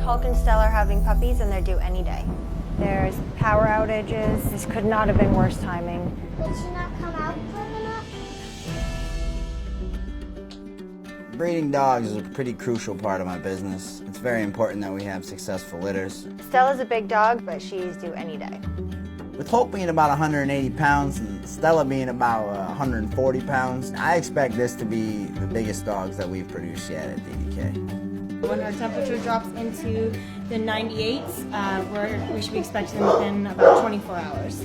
Hulk and Stella are having puppies and they're due any day. There's power outages. This could not have been worse timing. Did she not come out quick enough? Breeding dogs is a pretty crucial part of my business. It's very important that we have successful litters. Stella's a big dog, but she's due any day. With Hulk being about 180 pounds and Stella being about 140 pounds, I expect this to be the biggest dogs that we've produced yet at DDK. When our temperature drops into the 98s, we should be expecting them within about 24 hours.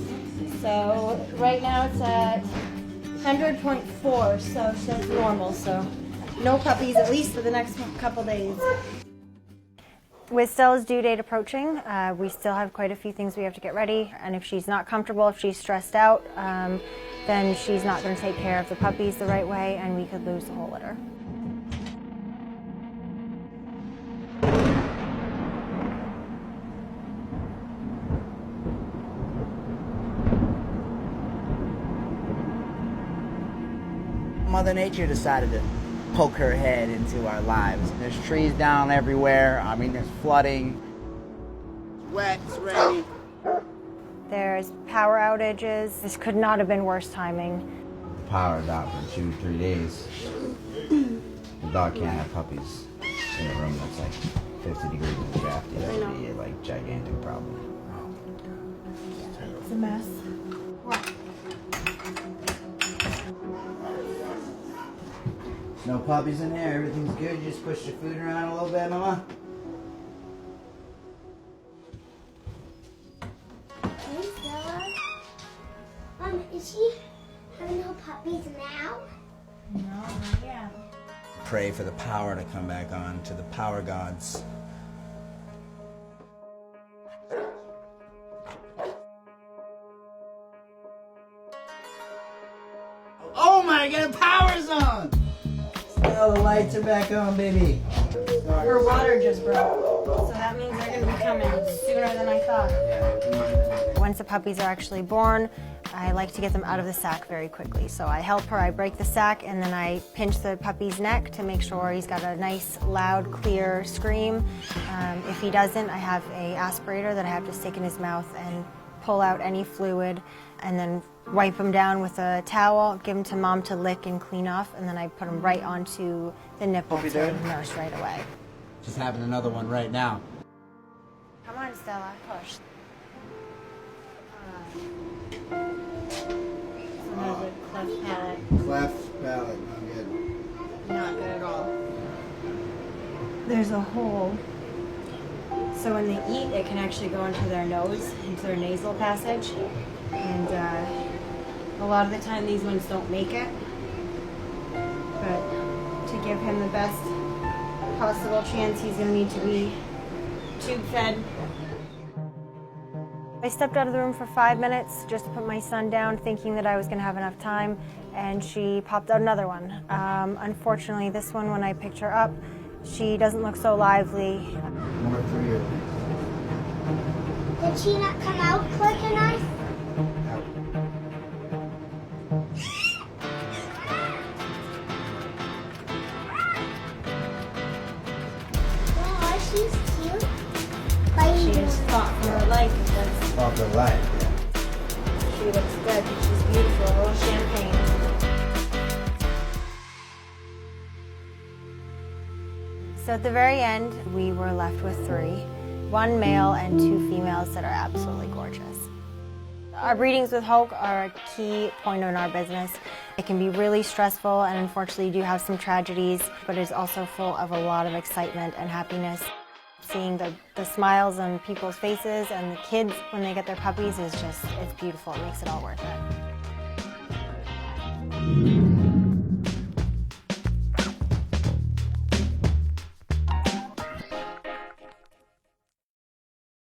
So right now it's at 100.4, so that's normal. So no puppies, at least for the next couple days. With Stella's due date approaching, we still have quite a few things we have to get ready, and if she's not comfortable, if she's stressed out, then she's not going to take care of the puppies the right way, and we could lose the whole litter. Mother Nature decided to poke her head into our lives. There's trees down everywhere. I mean, there's flooding. It's wet, it's rainy. There's power outages. This could not have been worse timing. Power's out for 2-3 days. The dog can't have puppies in a room that's like 50 degrees and drafty. That would be a gigantic problem. It's a mess. No puppies in there, everything's good. You just push your food around a little bit, Mama. Hey, Stella. Is she having no puppies now? No, not yet. Pray for the power to come back on, to the power gods. Oh my God, the power's on! Oh, the lights are back on, baby. Her water just broke, so that means they're going to be coming sooner than I thought. Once the puppies are actually born, I like to get them out of the sack very quickly. So I help her, I break the sack, and then I pinch the puppy's neck to make sure he's got a nice, loud, clear scream. If he doesn't, I have an aspirator that I have to stick in his mouth and pull out any fluid, and then wipe him down with a towel, give him to Mom to lick and clean off, and then I put him right onto the nipple to nurse right away. Just having another one right now. Come on, Stella, push. Another cleft palate. Cleft palate, not good. Not good at all. There's a hole. So when they eat, it can actually go into their nose, into their nasal passage. And a lot of the time these ones don't make it. But to give him the best possible chance, he's going to need to be tube fed. I stepped out of the room for 5 minutes just to put my son down, thinking that I was going to have enough time, and she popped out another one. Unfortunately, this one, when I picked her up, she doesn't look so lively. More for you. Did she not come out quick enough? Oh, she's cute. She is fought for her life. Off the light, yeah. She looks good. She's beautiful. A little champagne. So at the very end, we were left with 3, 1 male and 2 females that are absolutely gorgeous. Our breedings with Hulk are a key point in our business. It can be really stressful, and unfortunately you do have some tragedies, but it's also full of a lot of excitement and happiness. Seeing the smiles on people's faces and the kids when they get their puppies is just, it's beautiful. It makes it all worth it.